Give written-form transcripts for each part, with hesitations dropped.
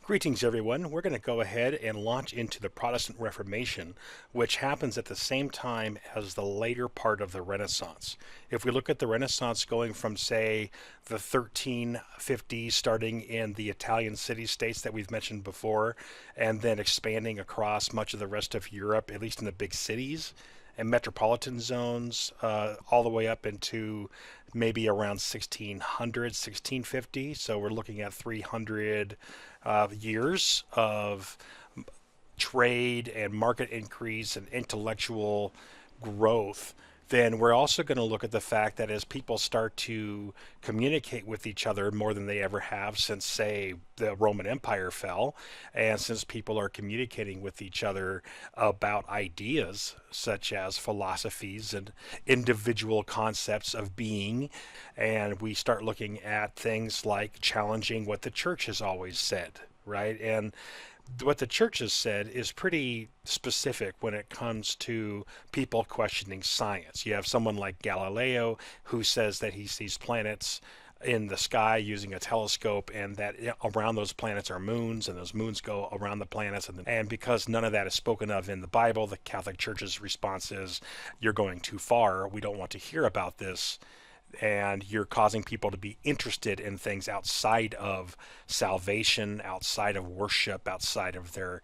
Greetings, everyone. We're going to go ahead and launch into the Protestant Reformation, which happens at the same time as the later part of the Renaissance. If we look at the Renaissance going from, say, the 1350s, starting in the Italian city-states that we've mentioned before, and then expanding across much of the rest of Europe, at least in the big cities and metropolitan zones, all the way up into maybe around 1600, 1650. So we're looking at 300 years of trade and market increase and intellectual growth. Then we're also going to look at the fact that as people start to communicate with each other more than they ever have since, say, the Roman Empire fell, and since people are communicating with each other about ideas such as philosophies and individual concepts of being, and we start looking at things like challenging what the church has always said, right? And what the church has said is pretty specific when it comes to people questioning science. You have someone like Galileo who says that he sees planets in the sky using a telescope, and that around those planets are moons, and those moons go around the planets. And because none of that is spoken of in the Bible, the Catholic Church's response is, you're going too far. We don't want to hear about this, and you're causing people to be interested in things outside of salvation, outside of worship, outside of their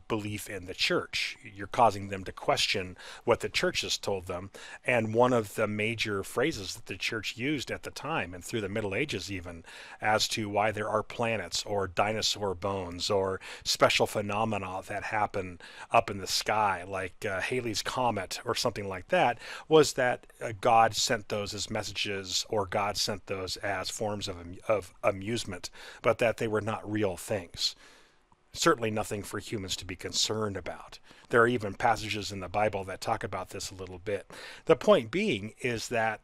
belief in the church. You're causing them to question what the church has told them. And one of the major phrases that the church used at the time and through the Middle Ages even as to why there are planets or dinosaur bones or special phenomena that happen up in the sky, like Halley's Comet or something like that, was that God sent those as messages, or God sent those as forms of amusement, but that they were not real things. Certainly nothing for humans to be concerned about. There are even passages in the Bible that talk about this a little bit. The point being is that,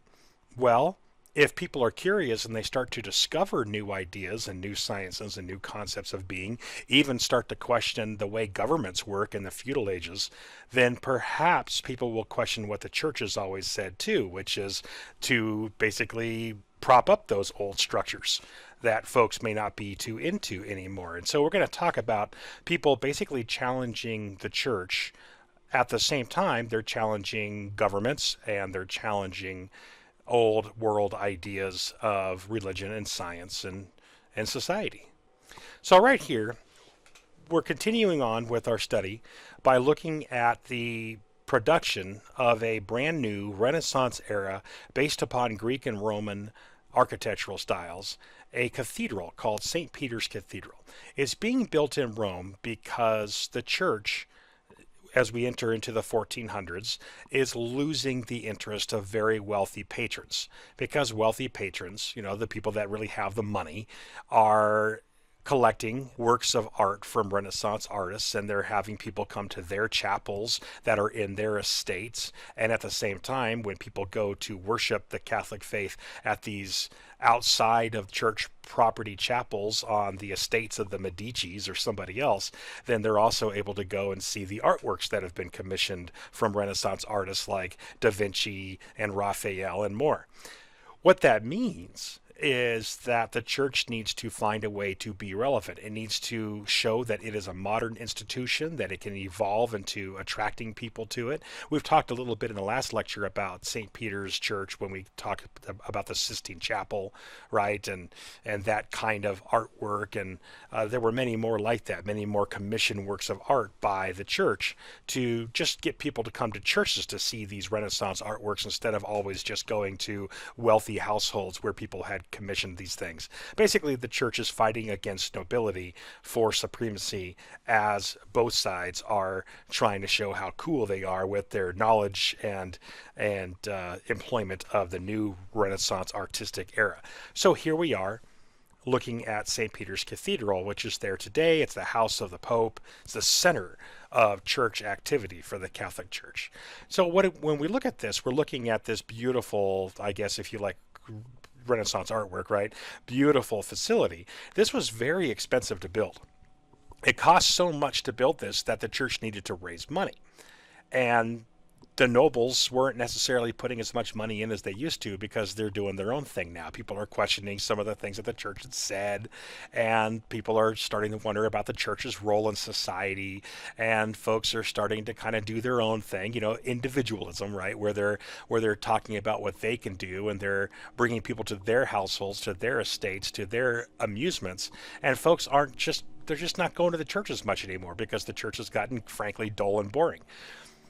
well, if people are curious and they start to discover new ideas and new sciences and new concepts of being, even start to question the way governments work in the feudal ages, then perhaps people will question what the church has always said too, which is to basically prop up those old structures that folks may not be too into anymore. And so we're going to talk about people basically challenging the church. At the same time, they're challenging governments and they're challenging old world ideas of religion and science and society. So right here, we're continuing on with our study by looking at the production of a brand new Renaissance era based upon Greek and Roman architectural styles, a cathedral called St. Peter's Cathedral. It's being built in Rome because the church, as we enter into the 1400s, is losing the interest of very wealthy patrons, because wealthy patrons, the people that really have the money, are collecting works of art from Renaissance artists, and they're having people come to their chapels that are in their estates. And at the same time, when people go to worship the Catholic faith at these outside of church property chapels on the estates of the Medicis or somebody else, then they're also able to go and see the artworks that have been commissioned from Renaissance artists like Da Vinci and Raphael and more. What that means is that the church needs to find a way to be relevant. It needs to show that it is a modern institution, that it can evolve into attracting people to it. We've talked a little bit in the last lecture about St. Peter's Church when we talked about the Sistine Chapel, right, and that kind of artwork, and there were many more like that, many more commissioned works of art by the church to just get people to come to churches to see these Renaissance artworks instead of always just going to wealthy households where people had commissioned these things. Basically, the church is fighting against nobility for supremacy, as both sides are trying to show how cool they are with their knowledge and employment of the new Renaissance artistic era. So here we are looking at St. Peter's Cathedral, which is there today. It's the house of the Pope. It's the center of church activity for the Catholic Church. So when we look at this, we're looking at this beautiful, I guess if you like, Renaissance artwork, right? Beautiful facility. This was very expensive to build. It cost so much to build this that the church needed to raise money. And the nobles weren't necessarily putting as much money in as they used to because they're doing their own thing now. People are questioning some of the things that the church had said, and people are starting to wonder about the church's role in society, and folks are starting to kind of do their own thing, individualism, right? Where they're talking about what they can do, and they're bringing people to their households, to their estates, to their amusements, and folks aren't just they're just not going to the church as much anymore because the church has gotten frankly dull and boring.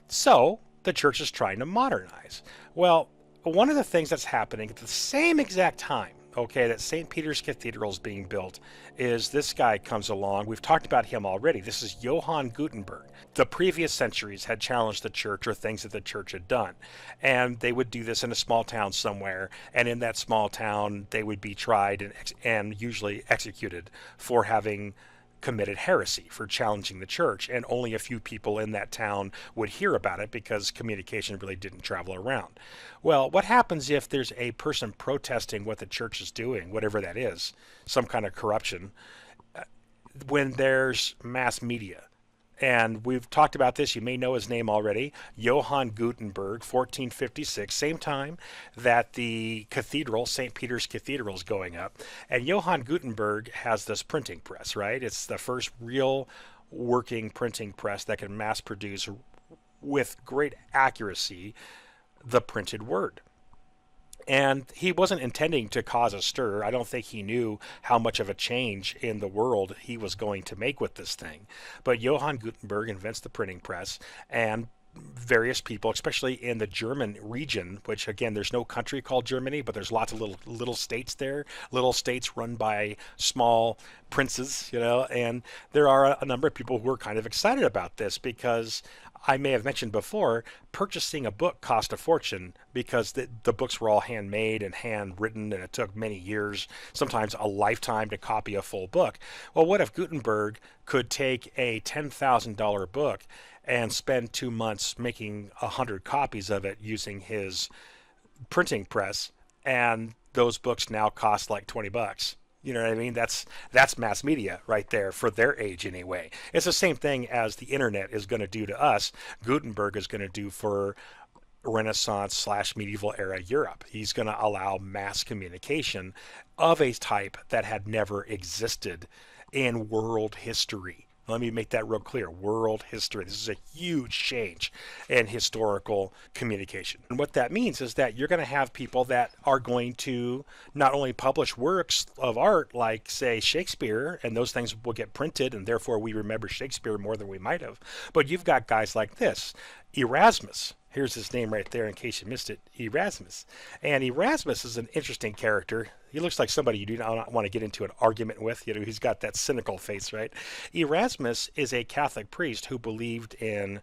So the church is trying to modernize. Well, one of the things that's happening at the same exact time, okay, that St. Peter's Cathedral is being built, is this guy comes along. We've talked about him already. This is Johann Gutenberg. The previous centuries had challenged the church or things that the church had done. And they would do this in a small town somewhere. And in that small town, they would be tried and usually executed for having committed heresy, for challenging the church, and only a few people in that town would hear about it because communication really didn't travel around. Well, what happens if there's a person protesting what the church is doing, whatever that is, some kind of corruption, when there's mass media? And we've talked about this. You may know his name already. Johann Gutenberg, 1456, same time that the cathedral, St. Peter's Cathedral, is going up. And Johann Gutenberg has this printing press, right? It's the first real working printing press that can mass produce with great accuracy the printed word. And he wasn't intending to cause a stir. I don't think he knew how much of a change in the world he was going to make with this thing. But Johann Gutenberg invents the printing press, and various people, especially in the German region, which again, there's no country called Germany, but there's lots of little states there, little states run by small princes, and there are a number of people who are kind of excited about this because I may have mentioned before, purchasing a book cost a fortune because the books were all handmade and handwritten, and it took many years, sometimes a lifetime, to copy a full book. Well, what if Gutenberg could take a $10,000 book and spend 2 months making 100 copies of it using his printing press, and those books now cost like $20? You know what I mean? That's mass media right there for their age anyway. It's the same thing as the internet is going to do to us. Gutenberg is going to do for Renaissance / medieval era Europe. He's going to allow mass communication of a type that had never existed in world history. Let me make that real clear. World history. This is a huge change in historical communication. And what that means is that you're going to have people that are going to not only publish works of art like, say, Shakespeare, and those things will get printed, and therefore we remember Shakespeare more than we might have. But you've got guys like this, Erasmus. Here's his name right there in case you missed it, Erasmus. And Erasmus is an interesting character. He looks like somebody you do not want to get into an argument with. He's got that cynical face, right? Erasmus is a Catholic priest who believed in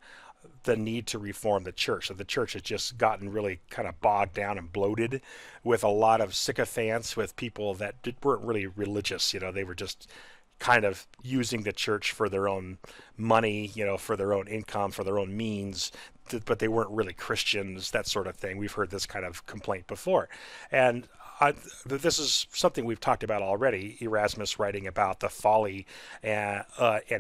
the need to reform the church. So the church has just gotten really kind of bogged down and bloated with a lot of sycophants, with people that weren't really religious. They were just kind of using the church for their own money, for their own income, for their own means, but they weren't really Christians, that sort of thing. We've heard this kind of complaint before. And this is something we've talked about already. Erasmus writing about the folly and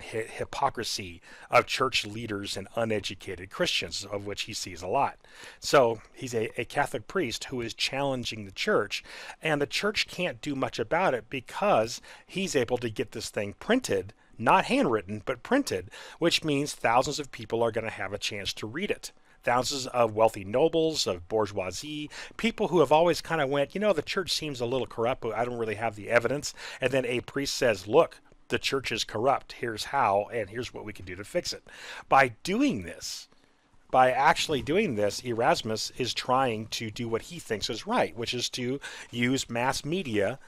hypocrisy of church leaders and uneducated Christians, of which he sees a lot. So he's a Catholic priest who is challenging the church, and the church can't do much about it because he's able to get this thing printed, not handwritten, but printed, which means thousands of people are going to have a chance to read it. Thousands of wealthy nobles, of bourgeoisie, people who have always kind of went, the church seems a little corrupt, but I don't really have the evidence. And then a priest says, look, the church is corrupt. Here's how, and here's what we can do to fix it. By actually doing this, Erasmus is trying to do what he thinks is right, which is to use mass media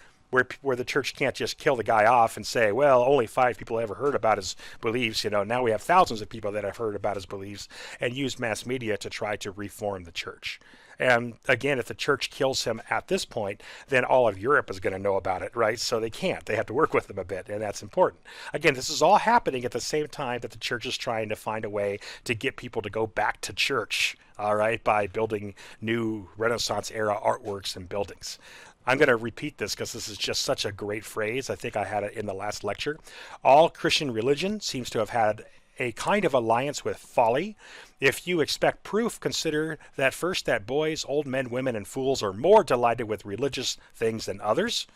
where the church can't just kill the guy off and say, well, only 5 people ever heard about his beliefs. Now we have thousands of people that have heard about his beliefs, and use mass media to try to reform the church. And again, if the church kills him at this point, then all of Europe is going to know about it, right? So they can't. They have to work with him a bit, and that's important. Again, this is all happening at the same time that the church is trying to find a way to get people to go back to church, all right, by building new Renaissance era artworks and buildings. I'm going to repeat this because this is just such a great phrase. I think I had it in the last lecture. All Christian religion seems to have had a kind of alliance with folly. If you expect proof, consider that first that boys, old men, women, and fools are more delighted with religious things than others.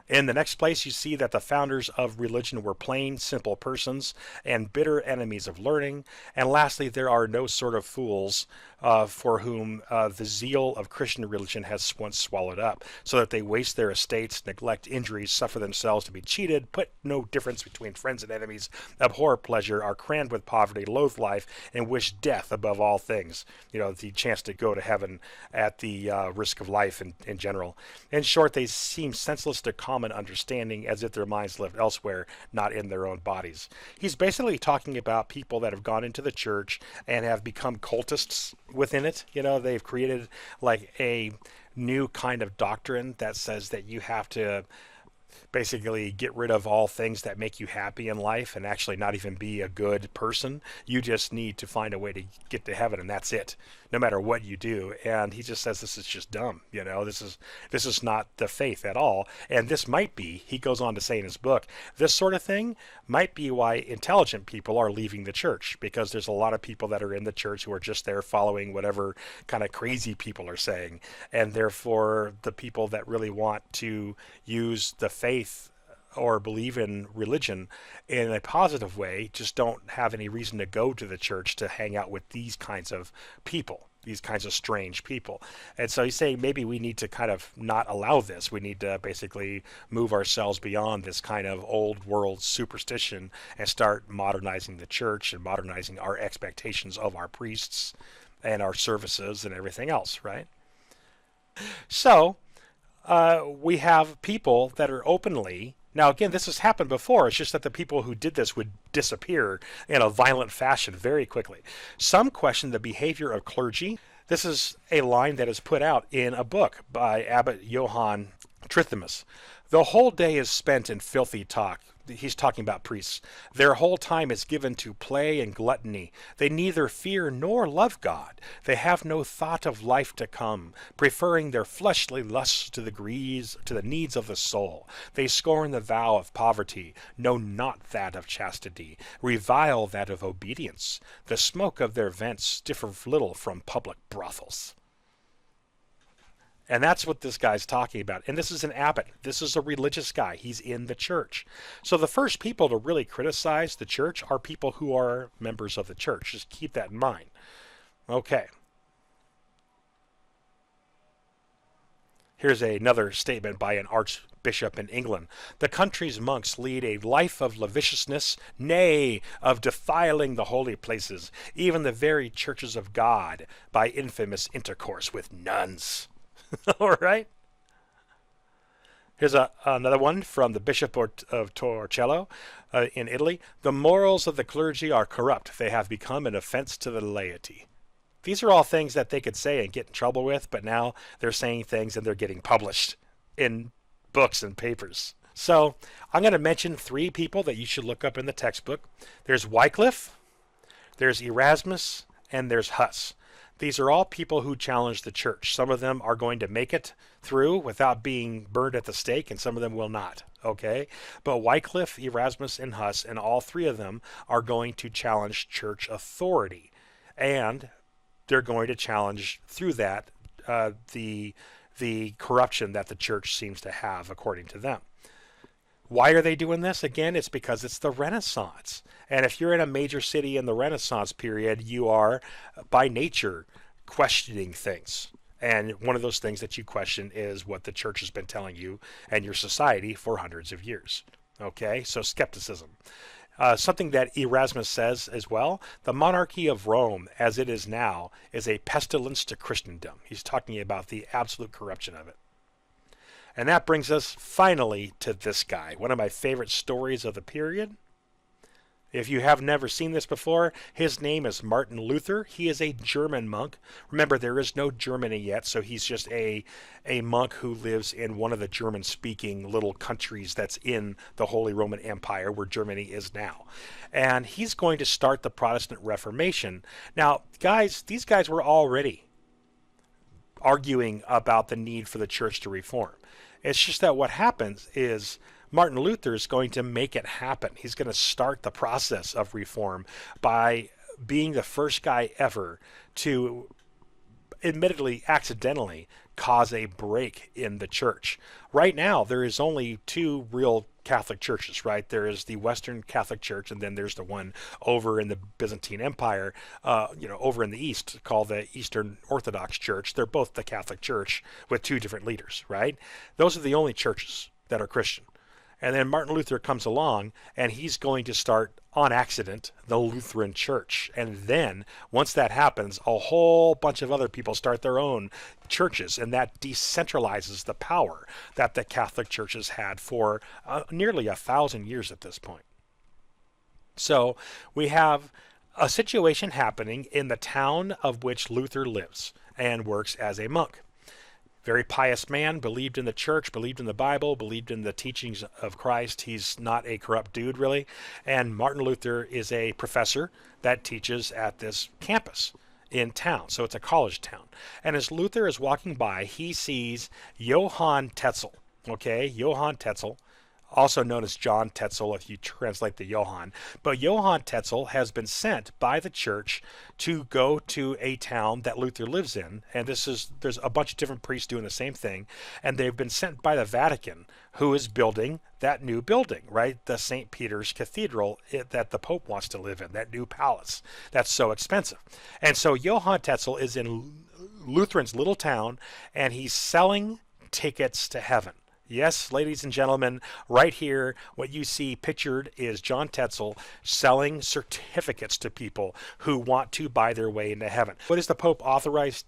In the next place, you see that the founders of religion were plain, simple persons and bitter enemies of learning. And lastly, there are no sort of fools for whom the zeal of Christian religion has once swallowed up, so that they waste their estates, neglect injuries, suffer themselves to be cheated, put no difference between friends and enemies, abhor pleasure, are crammed with poverty, loathe life, and wish death above all things. You know, the chance to go to heaven at the risk of life in general. In short, they seem senseless to common understanding, as if their minds lived elsewhere, not in their own bodies. He's basically talking about people that have gone into the church and have become cultists within it. You know, they've created like a new kind of doctrine that says that you have to basically get rid of all things that make you happy in life and actually not even be a good person. You just need to find a way to get to heaven, and that's it, no matter what you do. And he just says this is just dumb. You know, this is not the faith at all. And this might be, he goes on to say in his book, this sort of thing might be why intelligent people are leaving the church, because there's a lot of people that are in the church who are just there following whatever kind of crazy people are saying. And therefore, the people that really want to use the faith or believe in religion in a positive way just don't have any reason to go to the church to hang out with these kinds of people, these kinds of strange people. And so he's saying maybe we need to kind of not allow this. We need to basically move ourselves beyond this kind of old world superstition and start modernizing the church and modernizing our expectations of our priests and our services and everything else, right? So we have people that are openly. Now, again, this has happened before. It's just that the people who did this would disappear in a violent fashion very quickly. Some question the behavior of clergy. This is a line that is put out in a book by Abbot Johann Trithimus. The whole day is spent in filthy talk. He's talking about priests. Their whole time is given to play and gluttony. They neither fear nor love God. They have no thought of life to come, preferring their fleshly lusts to the needs of the soul. They scorn the vow of poverty, know not that of chastity, revile that of obedience. The smoke of their vents differs little from public brothels. And that's what this guy's talking about. And this is an abbot. This is a religious guy. He's in the church. So the first people to really criticize the church are people who are members of the church. Just keep that in mind. Okay. Here's another statement by an archbishop in England. The country's monks lead a life of lasciviousness, nay, of defiling the holy places, even the very churches of God, by infamous intercourse with nuns. All right. Here's another one from the Bishop of Torcello in Italy. The morals of the clergy are corrupt. They have become an offense to the laity. These are all things that they could say and get in trouble with, but now they're saying things and they're getting published in books and papers. So I'm going to mention three people that you should look up in the textbook. There's Wycliffe, there's Erasmus, and there's Huss. These are all people who challenge the church. Some of them are going to make it through without being burned at the stake, and some of them will not. Okay? But Wycliffe, Erasmus, and Huss, and all three of them are going to challenge church authority. And they're going to challenge through that the corruption that the church seems to have, according to them. Why are they doing this? Again, it's because it's the Renaissance. And if you're in a major city in the Renaissance period, you are, by nature, questioning things. And one of those things that you question is what the church has been telling you and your society for hundreds of years. Okay, so skepticism. Something that Erasmus says as well, the monarchy of Rome, as it is now, is a pestilence to Christendom. He's talking about the absolute corruption of it. And that brings us finally to this guy, one of my favorite stories of the period. If you have never seen this before, his name is Martin Luther. He is a German monk. Remember, there is no Germany yet, so he's just a monk who lives in one of the German-speaking little countries that's in the Holy Roman Empire, where Germany is now. And he's going to start the Protestant Reformation. Now, guys, these guys were already arguing about the need for the church to reform. It's just that what happens is Martin Luther is going to make it happen. He's going to start the process of reform by being the first guy ever to, admittedly accidentally, cause a break in the church. Right now, there is only two real Catholic churches, right? There is the Western Catholic Church, and then there's the one over in the Byzantine Empire, over in the East, called the Eastern Orthodox Church. They're both the Catholic Church with two different leaders, right? Those are the only churches that are Christian. And then Martin Luther comes along, and he's going to start, on accident, the Lutheran Church. And then, once that happens, a whole bunch of other people start their own churches, and that decentralizes the power that the Catholic Church has had for nearly 1,000 years at this point. So we have a situation happening in the town of which Luther lives and works as a monk. Very pious man, believed in the church, believed in the Bible, believed in the teachings of Christ. He's not a corrupt dude, really. And Martin Luther is a professor that teaches at this campus in town. So it's a college town. And as Luther is walking by, he sees Johann Tetzel. Okay, Johann Tetzel, also known as John Tetzel if you translate the Johann. But Johann Tetzel has been sent by the church to go to a town that Luther lives in. And there's a bunch of different priests doing the same thing. And they've been sent by the Vatican, who is building that new building, right? The St. Peter's Cathedral that the Pope wants to live in, that new palace that's so expensive. And so Johann Tetzel is in Lutheran's little town, and he's selling tickets to heaven. Yes, ladies and gentlemen, right here, what you see pictured is John Tetzel selling certificates to people who want to buy their way into heaven. What does the Pope authorize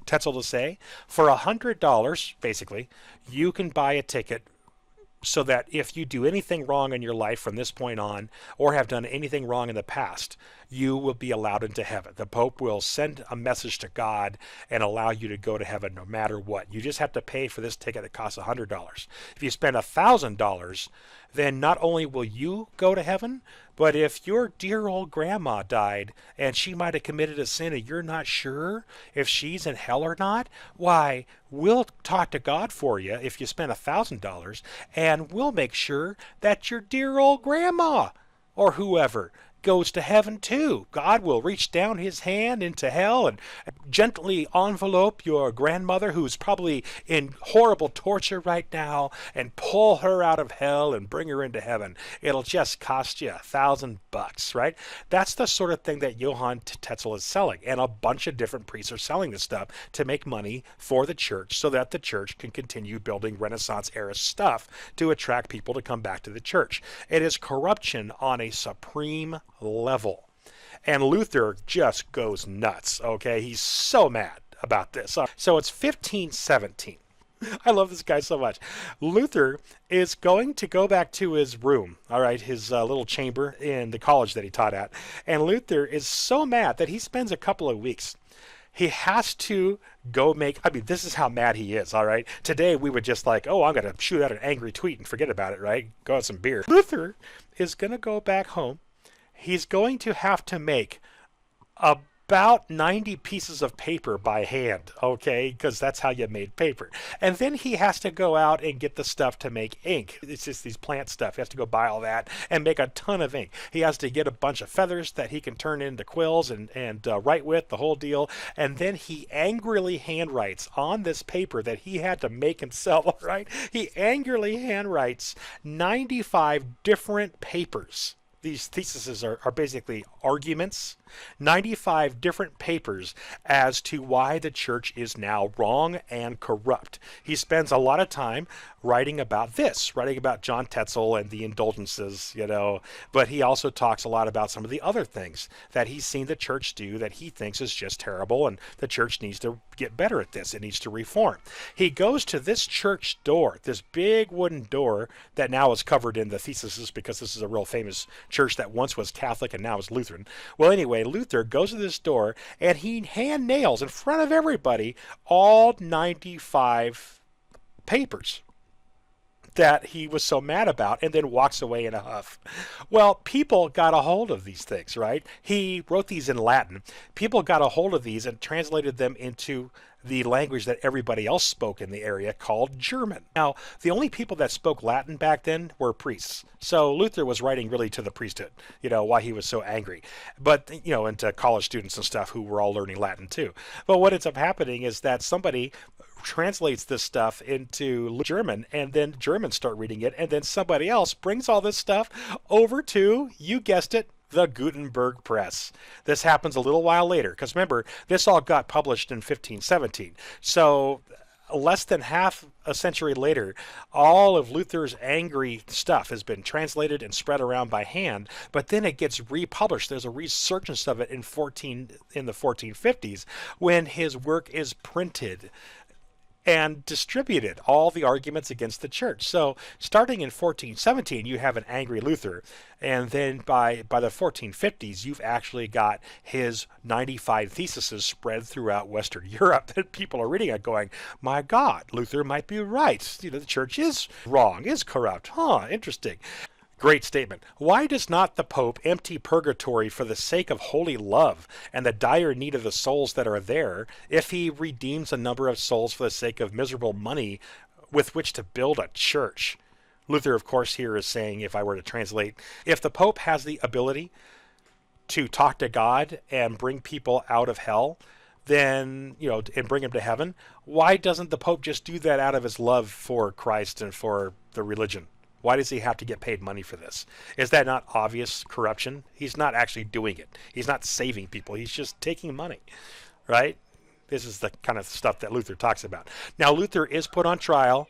Tetzel to say? For $100, basically, you can buy a ticket so that if you do anything wrong in your life from this point on, or have done anything wrong in the past, you will be allowed into heaven. The Pope will send a message to God and allow you to go to heaven no matter what. You just have to pay for this ticket that costs $100. If you spend $1,000, then not only will you go to heaven, but if your dear old grandma died and she might have committed a sin and you're not sure if she's in hell or not, why, we'll talk to God for you if you spend $1,000, and we'll make sure that your dear old grandma or whoever goes to heaven too. God will reach down his hand into hell and gently envelope your grandmother, who's probably in horrible torture right now, and pull her out of hell and bring her into heaven. It'll just cost you $1,000, right? That's the sort of thing that Johann Tetzel is selling, and a bunch of different priests are selling this stuff to make money for the church so that the church can continue building Renaissance era stuff to attract people to come back to the church. It is corruption on a supreme level. And Luther just goes nuts, okay? He's so mad about this. So it's 1517. I love this guy so much. Luther is going to go back to his room, all right, his little chamber in the college that he taught at. And Luther is so mad that he spends a couple of weeks. He has to go this is how mad he is, all right? Today we would just I'm going to shoot out an angry tweet and forget about it, right? Go have some beer. Luther is going to go back home. He's going to have to make about 90 pieces of paper by hand, okay? Because that's how you made paper. And then he has to go out and get the stuff to make ink. It's just these plant stuff. He has to go buy all that and make a ton of ink. He has to get a bunch of feathers that he can turn into quills and write with, the whole deal. And then he angrily handwrites on this paper that he had to make himself, right? He angrily handwrites 95 different papers. These theses are basically arguments, 95 different papers as to why the church is now wrong and corrupt. He spends a lot of time writing about John Tetzel and the indulgences, but he also talks a lot about some of the other things that he's seen the church do that he thinks is just terrible, and the church needs to get better at this. It needs to reform. He goes to this church door, this big wooden door that now is covered in the theses because this is a real famous church that once was Catholic and now is Lutheran. Well, anyway, Luther goes to this door and he hand nails in front of everybody all 95 papers that he was so mad about, and then walks away in a huff. Well, people got a hold of these things, right? He wrote these in Latin. People got a hold of these and translated them into the language that everybody else spoke in the area called German. Now, the only people that spoke Latin back then were priests. So Luther was writing really to the priesthood, why he was so angry. But, and to college students and stuff who were all learning Latin too. But what ends up happening is that somebody translates this stuff into German, and then Germans start reading it, and then somebody else brings all this stuff over to, you guessed it, the Gutenberg Press. This happens a little while later, because remember, this all got published in 1517. So less than half a century later, all of Luther's angry stuff has been translated and spread around by hand, but then it gets republished. There's a resurgence of it in the 1450s when his work is printed and distributed, all the arguments against the church. So starting in 1417, you have an angry Luther, and then by the 1450s, you've actually got his 95 theses spread throughout Western Europe that people are reading it going, my God, Luther might be right. The church is wrong, is corrupt. Interesting. Great statement. Why does not the Pope empty purgatory for the sake of holy love and the dire need of the souls that are there, if he redeems a number of souls for the sake of miserable money with which to build a church? Luther, of course, here is saying, if I were to translate, if the Pope has the ability to talk to God and bring people out of hell, then, and bring them to heaven, why doesn't the Pope just do that out of his love for Christ and for the religion? Why does he have to get paid money for this? Is that not obvious corruption? He's not actually doing it. He's not saving people. He's just taking money, right? This is the kind of stuff that Luther talks about. Now, Luther is put on trial,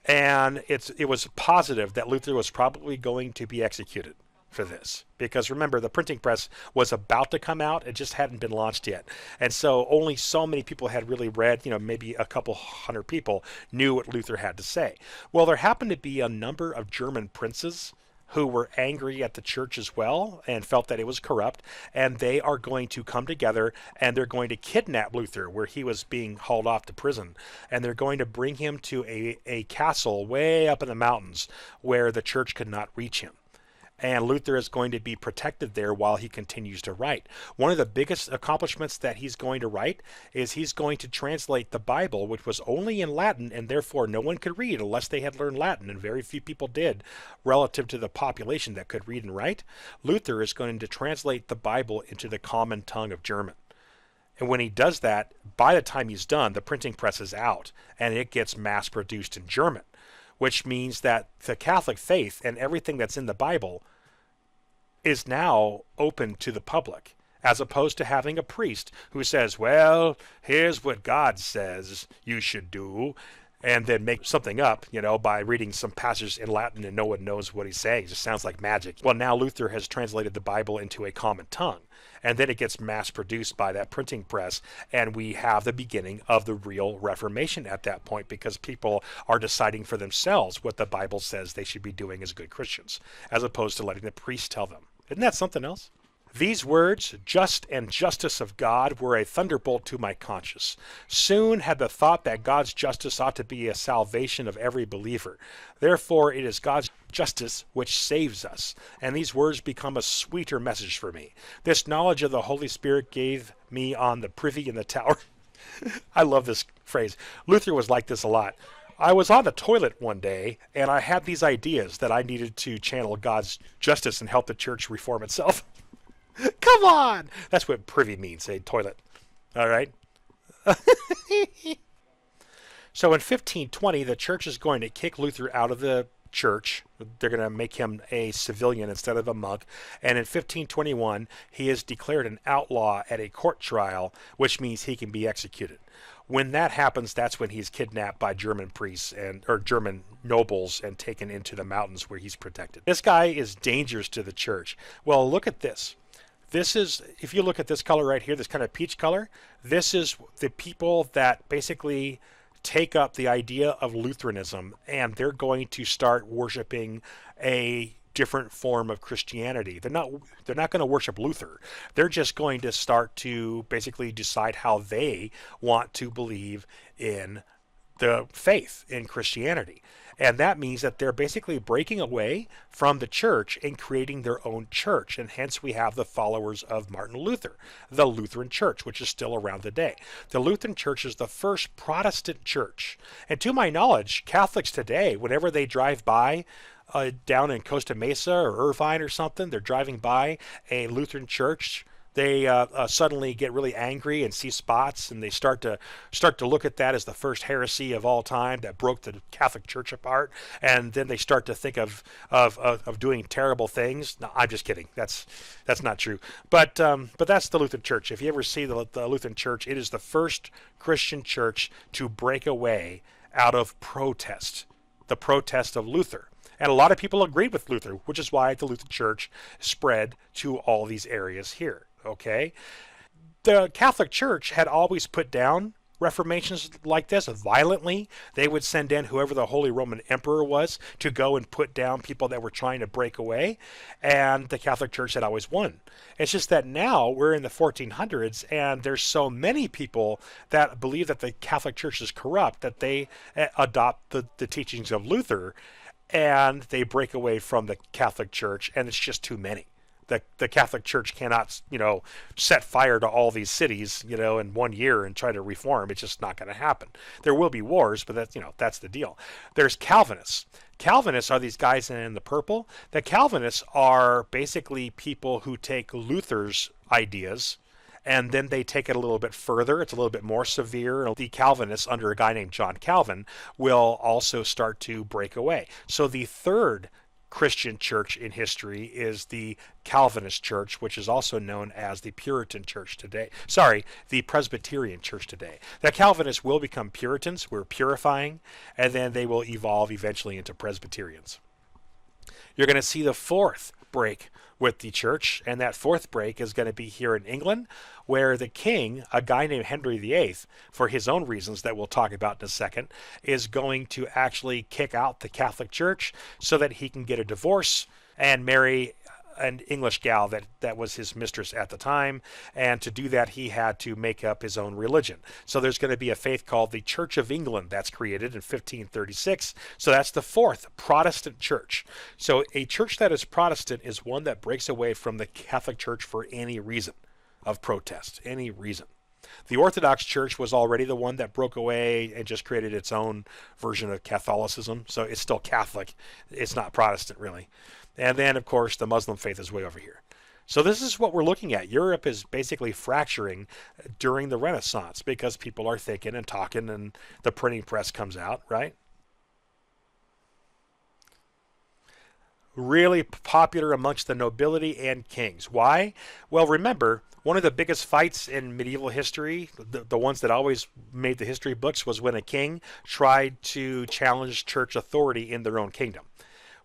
and it was positive that Luther was probably going to be executed for this, because remember, the printing press was about to come out. It just hadn't been launched yet, and so only so many people had really read, maybe a couple hundred people knew what Luther had to say. Well, there happened to be a number of German princes who were angry at the church as well and felt that it was corrupt, and they are going to come together and they're going to kidnap Luther where he was being hauled off to prison, and they're going to bring him to a castle way up in the mountains where the church could not reach him. And Luther is going to be protected there while he continues to write. One of the biggest accomplishments that he's going to write is he's going to translate the Bible, which was only in Latin, and therefore no one could read unless they had learned Latin, and very few people did relative to the population that could read and write. Luther is going to translate the Bible into the common tongue of German. And when he does that, by the time he's done, the printing press is out, and it gets mass produced in German, which means that the Catholic faith and everything that's in the Bible is now open to the public, as opposed to having a priest who says, well, here's what God says you should do, and then make something up, by reading some passages in Latin and no one knows what he's saying. It just sounds like magic. Well, now Luther has translated the Bible into a common tongue, and then it gets mass produced by that printing press, and we have the beginning of the real Reformation at that point, because people are deciding for themselves what the Bible says they should be doing as good Christians, as opposed to letting the priest tell them. Isn't that something else? These words, just and justice of God, were a thunderbolt to my conscience. Soon had the thought that God's justice ought to be a salvation of every believer. Therefore, it is God's justice which saves us. And these words become a sweeter message for me. This knowledge of the Holy Spirit gave me on the privy in the tower. I love this phrase. Luther was like this a lot. I was on the toilet one day, and I had these ideas that I needed to channel God's justice and help the church reform itself. Come on! That's what privy means, a toilet. All right? So in 1520, the church is going to kick Luther out of the church. They're going to make him a civilian instead of a monk. And in 1521, he is declared an outlaw at a court trial, which means he can be executed. When that happens, that's when he's kidnapped by German priests or German nobles and taken into the mountains where he's protected. This guy is dangerous to the church. Well, look at this. This is, if you look at this color right here, this kind of peach color, this is the people that basically take up the idea of Lutheranism, and they're going to start worshiping a different form of Christianity. They're not going to worship Luther. They're just going to start to basically decide how they want to believe in the faith in Christianity. And that means that they're basically breaking away from the church and creating their own church. And hence we have the followers of Martin Luther, the Lutheran Church, which is still around today. The Lutheran Church is the first Protestant church. And to my knowledge, Catholics today, whenever they drive by down in Costa Mesa or Irvine or something, they're driving by a Lutheran church, they suddenly get really angry and see spots, and they start to look at that as the first heresy of all time that broke the Catholic Church apart, and then they start to think of doing terrible things. No, I'm just kidding. That's not true. But that's the Lutheran Church. If you ever see the Lutheran Church, it is the first Christian church to break away out of protest, the protest of Luther. And a lot of people agreed with Luther, which is why the Lutheran Church spread to all these areas here. Okay, the Catholic Church had always put down reformations like this violently. They would send in whoever the Holy Roman Emperor was to go and put down people that were trying to break away, and the Catholic Church had always won. It's just that now we're in the 1400s, and there's so many people that believe that the Catholic Church is corrupt that they adopt the teachings of Luther, and they break away from the Catholic Church, and it's just too many. The Catholic Church cannot, set fire to all these cities, in 1 year and try to reform. It's just not going to happen. There will be wars, but that's the deal. There's Calvinists. Calvinists are these guys in the purple. The Calvinists are basically people who take Luther's ideas and then they take it a little bit further. It's a little bit more severe. The Calvinists, under a guy named John Calvin, will also start to break away. So the third Christian church in history is the Calvinist church, which is also known as the Puritan church today. Sorry, the Presbyterian church today. The Calvinists will become Puritans. We're purifying, and then they will evolve eventually into Presbyterians. You're going to see the fourth break with the church, and that fourth break is going to be here in England, where the king, a guy named Henry VIII, for his own reasons that we'll talk about in a second, is going to actually kick out the Catholic Church so that he can get a divorce and marry an English gal that was his mistress at the time, and to do that he had to make up his own religion. So there's going to be a faith called the Church of England that's created in 1536. So that's the fourth Protestant church. So a church that is Protestant is one that breaks away from the Catholic Church for any reason of protest, any reason. The Orthodox Church was already the one that broke away and just created its own version of Catholicism. So it's still Catholic. It's not Protestant, really. And then, of course, the Muslim faith is way over here. So this is what we're looking at. Europe is basically fracturing during the Renaissance because people are thinking and talking and the printing press comes out, right? Really popular amongst the nobility and kings. Why? Well, remember, one of the biggest fights in medieval history, the ones that always made the history books, was when a king tried to challenge church authority in their own kingdom.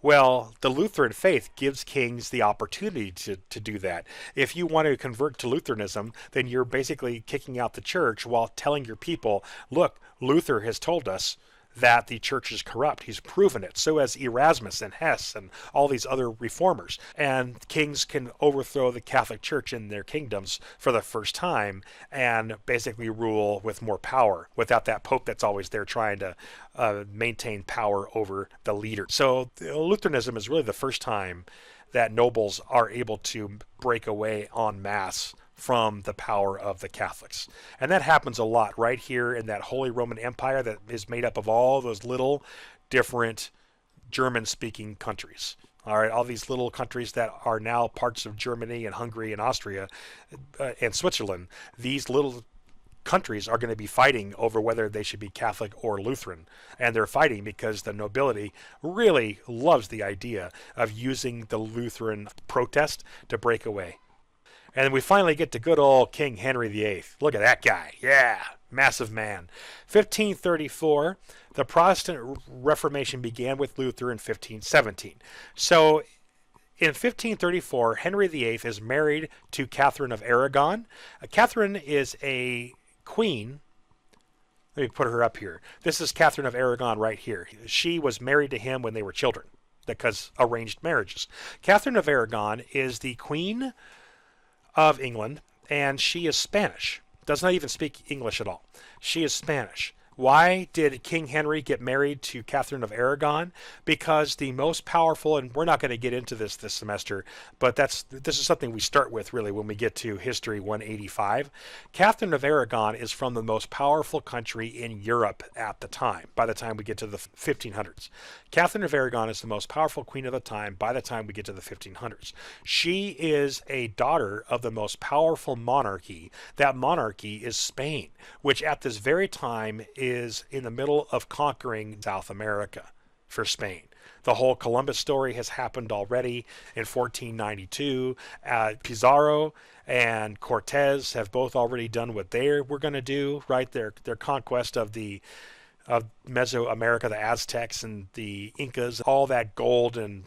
Well, the Lutheran faith gives kings the opportunity to do that. If you want to convert to Lutheranism, then you're basically kicking out the church while telling your people, look, Luther has told us that the church is corrupt. He's proven it. So has Erasmus and Hess and all these other reformers. And kings can overthrow the Catholic Church in their kingdoms for the first time and basically rule with more power without that pope that's always there trying to maintain power over the leader. So Lutheranism is really the first time that nobles are able to break away en masse from the power of the Catholics. And that happens a lot right here in that Holy Roman Empire that is made up of all those little different German-speaking countries. All right, all these little countries that are now parts of Germany and Hungary and Austria and Switzerland. These little countries are going to be fighting over whether they should be Catholic or Lutheran. And they're fighting because the nobility really loves the idea of using the Lutheran protest to break away. And we finally get to good old King Henry VIII. Look at that guy. Yeah, massive man. 1534, the Protestant Reformation began with Luther in 1517. So in 1534, Henry VIII is married to Catherine of Aragon. Catherine is a queen. Let me put her up here. This is Catherine of Aragon right here. She was married to him when they were children because arranged marriages. Catherine of Aragon is the queen of England, and she is Spanish. Does not even speak English at all. She is Spanish. Why did King Henry get married to Catherine of Aragon? Because the most powerful, and we're not going to get into this semester, but this is something we start with really when we get to History 185. Catherine of Aragon is from the most powerful country in Europe at the time, by the time we get to the 1500s. Catherine of Aragon is the most powerful queen of the time by the time we get to the 1500s. She is a daughter of the most powerful monarchy. That monarchy is Spain, which at this very time is in the middle of conquering South America for Spain. The whole Columbus story has happened already in 1492. Pizarro and Cortez have both already done what they were going to do, right? Their conquest of Mesoamerica, the Aztecs and the Incas, all that gold and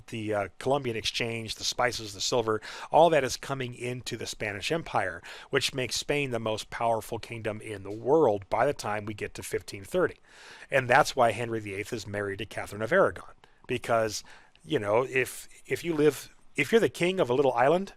the Columbian exchange, the spices, the silver, all that is coming into the Spanish Empire, which makes Spain the most powerful kingdom in the world by the time we get to 1530. And that's why Henry VIII is married to Catherine of Aragon, because, you know, if you're the king of a little island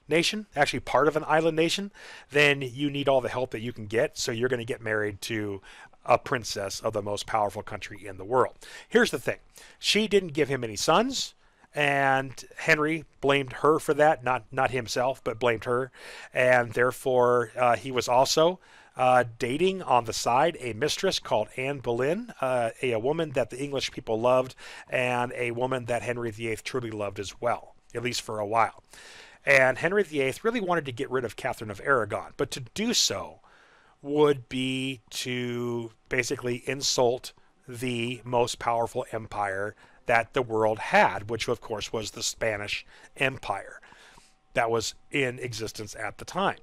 nation, actually part of an island nation, then you need all the help that you can get. So you're going to get married to a princess of the most powerful country in the world. Here's the thing. She didn't give him any sons, and Henry blamed her for that, not himself, but blamed her. And therefore, he was also dating on the side a mistress called Anne Boleyn, a woman that the English people loved, and a woman that Henry VIII truly loved as well, at least for a while. And Henry VIII really wanted to get rid of Catherine of Aragon, but to do so would be to basically insult the most powerful empire that the world had, which of course was the Spanish Empire that was in existence at the time.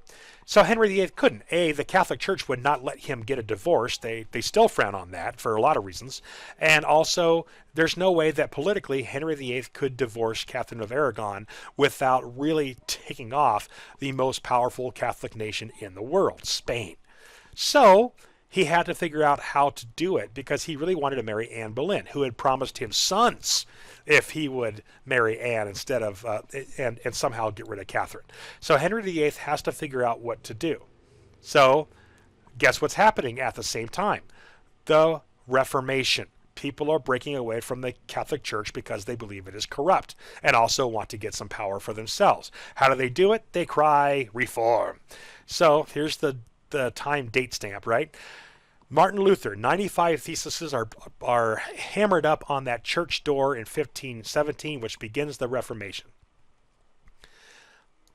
So Henry VIII couldn't. The Catholic Church would not let him get a divorce. They still frown on that for a lot of reasons. And also, there's no way that politically Henry VIII could divorce Catherine of Aragon without really taking off the most powerful Catholic nation in the world, Spain. So he had to figure out how to do it, because he really wanted to marry Anne Boleyn, who had promised him sons if he would marry Anne instead of and somehow get rid of Catherine. So Henry VIII has to figure out what to do. So guess what's happening at the same time? The Reformation. People are breaking away from the Catholic Church because they believe it is corrupt and also want to get some power for themselves. How do they do it? They cry, reform. So here's the time date stamp, right? Martin Luther, 95 theses are hammered up on that church door in 1517, which begins the Reformation.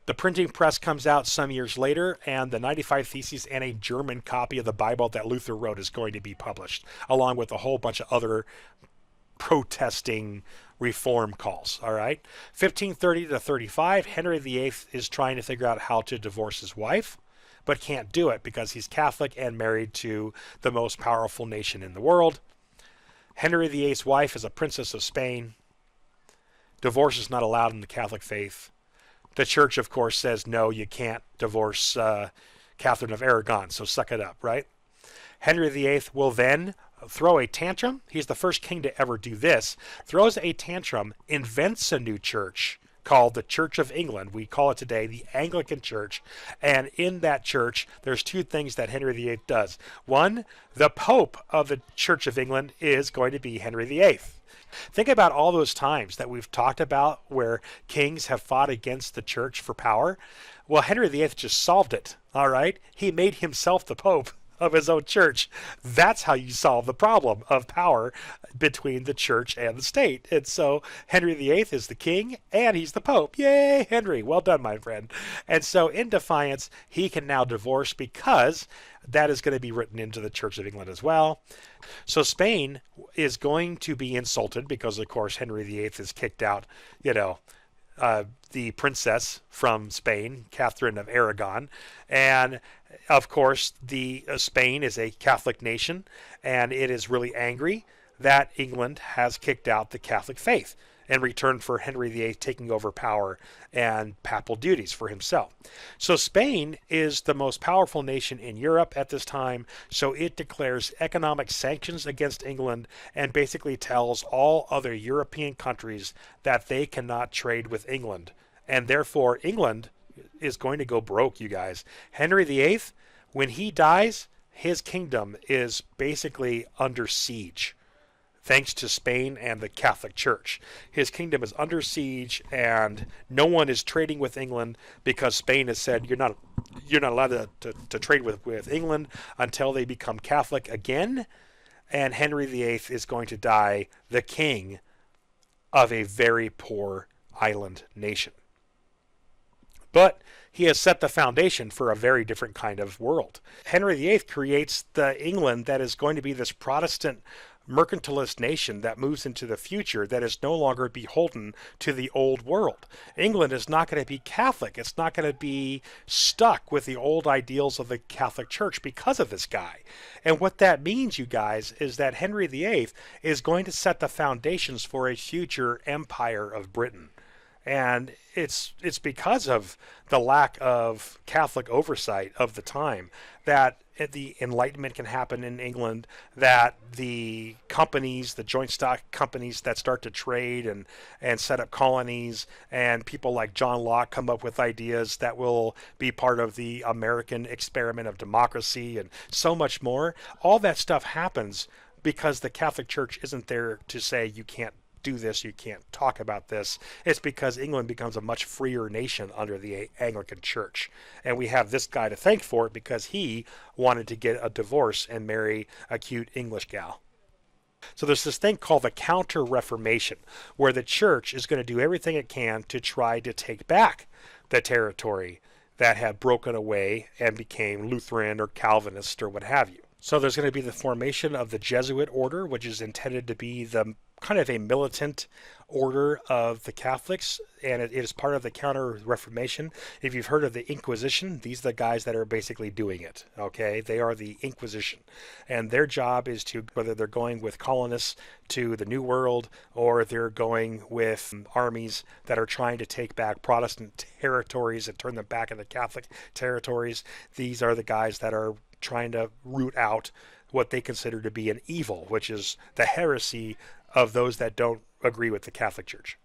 The printing press comes out some years later, and the 95 Theses and a German copy of the Bible that Luther wrote is going to be published, along with a whole bunch of other protesting reform calls. All right. 1530 to 35, Henry VIII is trying to figure out how to divorce his wife, but can't do it because he's Catholic and married to the most powerful nation in the world. Henry VIII's wife is a princess of Spain. Divorce is not allowed in the Catholic faith. The church, of course, says, no, you can't divorce Catherine of Aragon, so suck it up, right? Henry VIII will then throw a tantrum. He's the first king to ever do this. Throws a tantrum, invents a new church called the Church of England. We call it today the Anglican Church. And in that church, there's two things that Henry VIII does. One, the Pope of the Church of England is going to be Henry VIII. Think about all those times that we've talked about where kings have fought against the church for power. Well, Henry VIII just solved it, all right? He made himself the Pope of his own church. That's how you solve the problem of power between the church and the state. And so Henry VIII is the king and he's the Pope. Yay, Henry. Well done, my friend. And so in defiance, he can now divorce because that is going to be written into the Church of England as well. So Spain is going to be insulted because, of course, Henry VIII has kicked out, the princess from Spain, Catherine of Aragon. And of course, Spain is a Catholic nation, and it is really angry that England has kicked out the Catholic faith in return for Henry VIII taking over power and papal duties for himself. So Spain is the most powerful nation in Europe at this time, so it declares economic sanctions against England and basically tells all other European countries that they cannot trade with England. And therefore, England is going to go broke, you guys. Henry VIII, when he dies, his kingdom is basically under siege thanks to Spain and the Catholic Church. His kingdom is under siege, and no one is trading with England because Spain has said you're not allowed to trade with England until they become Catholic again. And Henry VIII is going to die the king of a very poor island nation. But he has set the foundation for a very different kind of world. Henry VIII creates the England that is going to be this Protestant mercantilist nation that moves into the future, that is no longer beholden to the old world. England is not going to be Catholic. It's not going to be stuck with the old ideals of the Catholic Church because of this guy. And what that means, you guys, is that Henry VIII is going to set the foundations for a future empire of Britain. And it's because of the lack of Catholic oversight of the time that the Enlightenment can happen in England, that the companies, the joint stock companies that start to trade and set up colonies, and people like John Locke come up with ideas that will be part of the American experiment of democracy and so much more. All that stuff happens because the Catholic Church isn't there to say you can't do this, you can't talk about this. It's because England becomes a much freer nation under the Anglican Church. And we have this guy to thank for it because he wanted to get a divorce and marry a cute English gal. So there's this thing called the Counter-Reformation, where the church is going to do everything it can to try to take back the territory that had broken away and became Lutheran or Calvinist or what have you. So there's going to be the formation of the Jesuit order, which is intended to be the kind of a militant order of the Catholics, and it is part of the Counter-Reformation. If you've heard of the Inquisition, these are the guys that are basically doing it, okay? They are the Inquisition, and their job is to, whether they're going with colonists to the New World or they're going with armies that are trying to take back Protestant territories and turn them back into Catholic territories, these are the guys that are trying to root out what they consider to be an evil, which is the heresy of those that don't agree with the Catholic Church.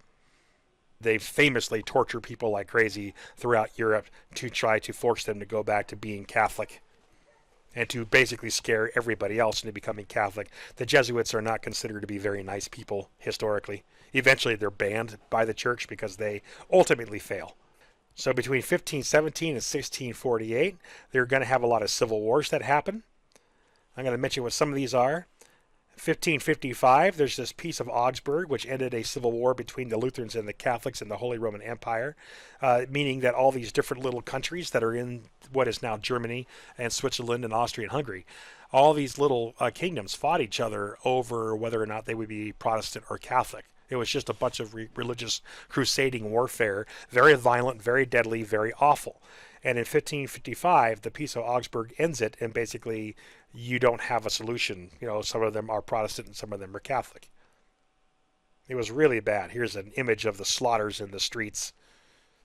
They famously torture people like crazy throughout Europe to try to force them to go back to being Catholic and to basically scare everybody else into becoming Catholic. The Jesuits are not considered to be very nice people historically. Eventually they're banned by the church because they ultimately fail. So between 1517 and 1648, they're going to have a lot of civil wars that happen. I'm going to mention what some of these are. 1555, there's this Peace of Augsburg, which ended a civil war between the Lutherans and the Catholics in the Holy Roman Empire, meaning that all these different little countries that are in what is now Germany and Switzerland and Austria and Hungary, all these little kingdoms fought each other over whether or not they would be Protestant or Catholic. It was just a bunch of religious crusading warfare, very violent, very deadly, very awful. And in 1555, the Peace of Augsburg ends it, and basically you don't have a solution. You know, some of them are Protestant and some of them are Catholic. It was really bad. Here's an image of the slaughters in the streets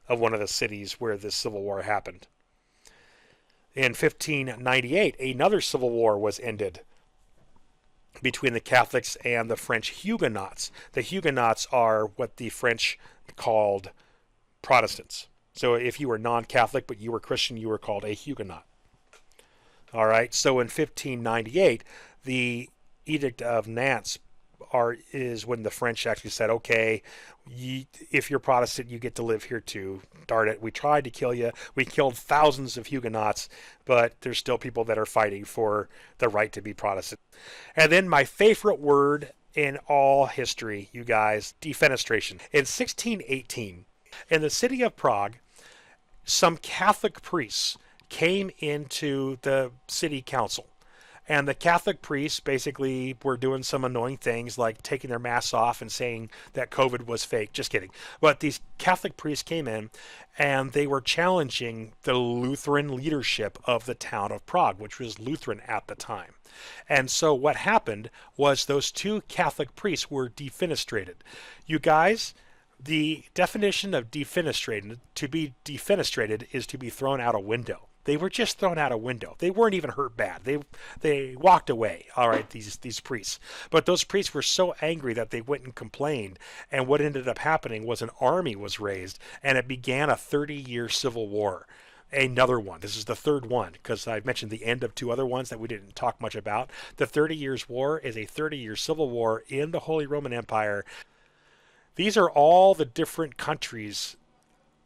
of one of the cities where this civil war happened. In 1598, another civil war was ended between the Catholics and the French Huguenots. The Huguenots are what the French called Protestants. So if you were non-Catholic but you were Christian, you were called a Huguenot. All right, so in 1598, the Edict of Nantes is when the French actually said, okay, if you're Protestant, you get to live here too. Darn it, we tried to kill you. We killed thousands of Huguenots, but there's still people that are fighting for the right to be Protestant. And then my favorite word in all history, you guys, defenestration. In 1618, in the city of Prague, some Catholic priests came into the city council. And the Catholic priests basically were doing some annoying things like taking their masks off and saying that COVID was fake. Just kidding. But these Catholic priests came in and they were challenging the Lutheran leadership of the town of Prague, which was Lutheran at the time. And so what happened was those two Catholic priests were defenestrated. You guys, the definition of defenestrated, to be defenestrated is to be thrown out a window. They were just thrown out a window. They weren't even hurt bad. They walked away, all right, these priests. But those priests were so angry that they went and complained. And what ended up happening was an army was raised, and it began a 30-year civil war. another one. This is the third one because I mentioned the end of two other ones that we didn't talk much about. The 30 Years' War is a 30-year civil war in the Holy Roman Empire. These are all the different countries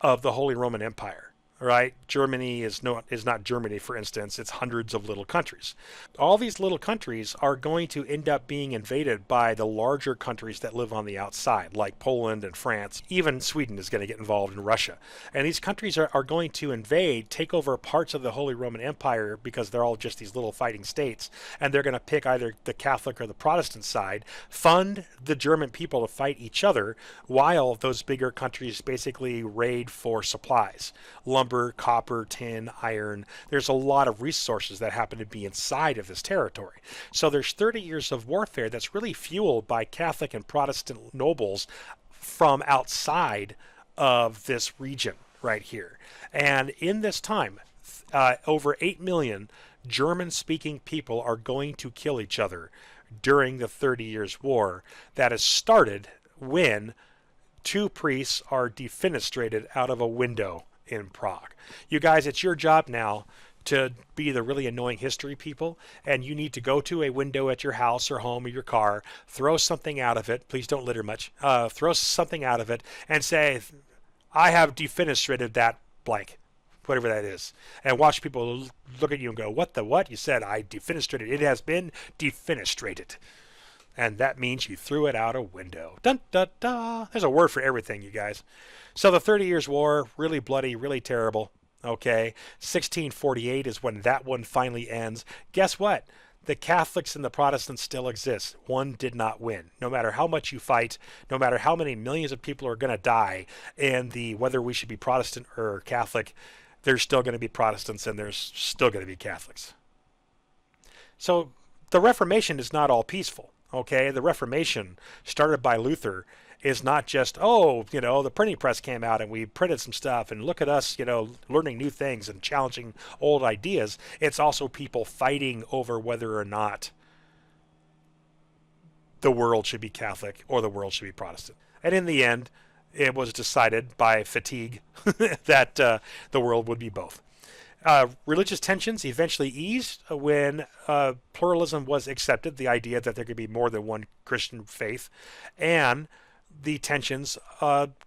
of the Holy Roman Empire. Right? Germany is not Germany, for instance. It's hundreds of little countries. All these little countries are going to end up being invaded by the larger countries that live on the outside, like Poland and France. Even Sweden is going to get involved in Russia. And these countries are going to invade, take over parts of the Holy Roman Empire because they're all just these little fighting states. And they're going to pick either the Catholic or the Protestant side, fund the German people to fight each other while those bigger countries basically raid for supplies. Lumber, copper, tin, iron. There's a lot of resources that happen to be inside of this territory. So there's 30 years of warfare that's really fueled by Catholic and Protestant nobles from outside of this region right here. And in this time, over 8 million German-speaking people are going to kill each other during the 30 Years' War that has started when two priests are defenestrated out of a window in Prague. You guys, it's your job now to be the really annoying history people, and you need to go to a window at your house or home or your car, throw something out of it. Please don't litter much. Throw something out of it and say, I have defenestrated that blank, whatever that is, and watch people look at you and go, what the what? You said I defenestrated. It has been defenestrated. And that means you threw it out a window. Dun, dun, dun. There's a word for everything, you guys. So the 30 Years' War, really bloody, really terrible. Okay, 1648 is when that one finally ends. Guess what? The Catholics and the Protestants still exist. One did not win. No matter how much you fight, no matter how many millions of people are going to die in the whether we should be Protestant or Catholic, there's still going to be Protestants and there's still going to be Catholics. So the Reformation is not all peaceful. Okay, the Reformation started by Luther is not just, the printing press came out and we printed some stuff and look at us, learning new things and challenging old ideas. It's also people fighting over whether or not the world should be Catholic or the world should be Protestant. And in the end, it was decided by fatigue that the world would be both. Religious tensions eventually eased when pluralism was accepted, the idea that there could be more than one Christian faith, and the tensions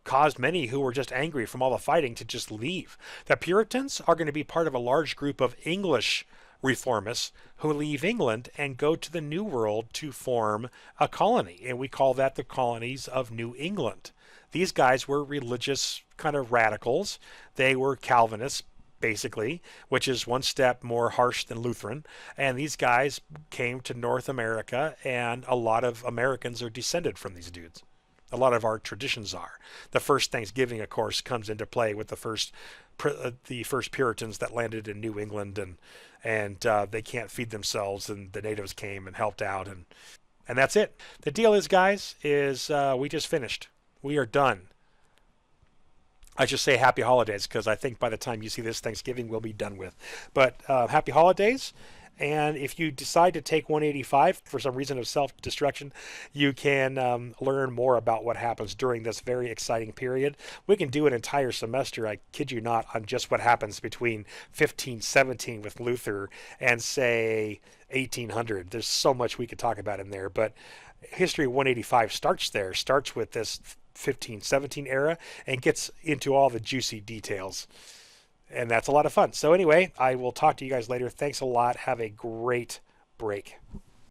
caused many who were just angry from all the fighting to just leave. The Puritans are going to be part of a large group of English reformists who leave England and go to the New World to form a colony, and we call that the colonies of New England. These guys were religious kind of radicals. They were Calvinists, basically, which is one step more harsh than Lutheran. And these guys came to North America, and a lot of Americans are descended from these dudes. A lot of our traditions are. The first Thanksgiving, of course, comes into play with the first Puritans that landed in New England, and they can't feed themselves, and the natives came and helped out, and that's it. The deal is, guys, we just finished. We are done. I should say happy holidays because I think by the time you see this, Thanksgiving will be done with. But happy holidays. And if you decide to take 185 for some reason of self-destruction, you can learn more about what happens during this very exciting period. We can do an entire semester, I kid you not, on just what happens between 1517 with Luther and, say, 1800. There's so much we could talk about in there. But History 185 starts with this 1517 era and gets into all the juicy details. And that's a lot of fun. So anyway, I will talk to you guys later. Thanks a lot. Have a great break.